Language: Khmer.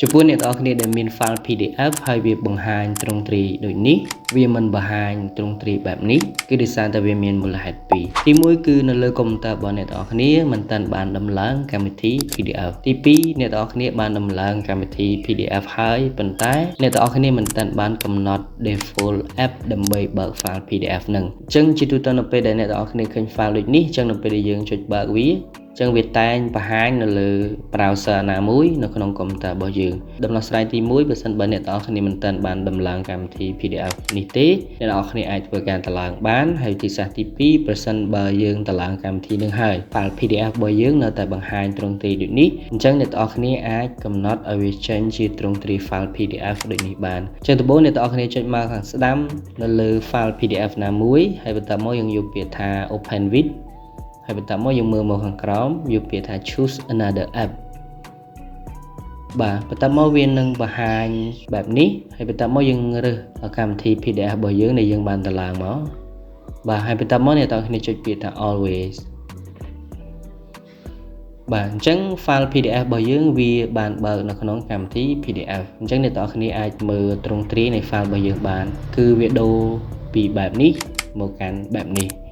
ចំពោះអ្នកទាំងអស់គ្នាដែលមាន file PDF ហើយវាបង្ហាញទ្រង់ទ្រីដូចនេះវាមិនបង្ហាញទ្រង់ទ្រីបែបនេះគឺដោយសារតែវាមានមូលហេតុពីរទី1គឺនៅលើកុំព្យូទ័ររបស់អ្នកទាំងអស់គ្នាមិនទាន់បានដំឡើងកម្មវិធី PDF ទី2អ្នកទាំងអស់គ្នាបានដំឡើងកម្មវិធី PDF ហើយប៉ុន្តែអ្នកទាំងអស់គ្នាមិនទាន់បានកំណត់ default app ដើម្បីបើក file PDF ហ្នឹងអញ្ចឹងជាទូទៅនៅពេលដែលអ្នកទាំងអស់គ្នាឃើញ file ដូចនេះអញ្ចឹងនៅពេលដែលយើងចុចបើកវាចឹងវាតែងបង្ហាញនៅលើ browser ណាមួយនៅក្នុងកុំព្យូទ័ររបស់យើងដំណោះស្រាយទី1បើសិនបើអ្នកទាំងអស់គ្នាមិនទាន់បានដំឡើងកម្មវិធី PDF នេះទេអ្នកទាំងអស់គ្នាអាចធ្វើការដំឡើងបានហើយទីសាស្ត្រទី2បើសិនបើយើងដំឡើងកម្មវិធីនឹងហើយ file PDF របស់យើងនៅតែបង្ហាញទ្រង់ទ្រីដូចនេះអញ្ចឹងអ្នកទាំងអស់គ្នាអាចកំណត់ឲ្យវាចេញជាទ្រង់ទ្រី file PDF ដូចនេះបានអញ្ចឹងដំបូងអ្នកទាំងអស់គ្នាចុចមកខាងស្ដាំនៅលើ file PDF ណាមួយហើយបន្ទាប់មកយើងយកពាក្យថា open withហើយបន្តមកយើងមើលមកខាងក្រោមយកពាក្យថា choose another app បាទបន្តមកវានឹងបង្ហាញបែបនេះហើយបន្តមកយើងរើសកម្មវិធី PDF របស់យើងដែលយើងបានដំឡើងមកបាទហើយបន្តមកអ្នកទាំងគ្នាចុចពាក្យថា always បាទអញ្ចឹង file PDF របស់យើងវាបានបើកនៅក្នុងកម្មវិធី PDF អញ្ចឹងអ្នកទាំងគ្នាអាចមើលទ្រង់ទ្រាយនៃ file របស់យើងបានគឺវាដូរពីបែបនេះមកកាន់បែបនេះ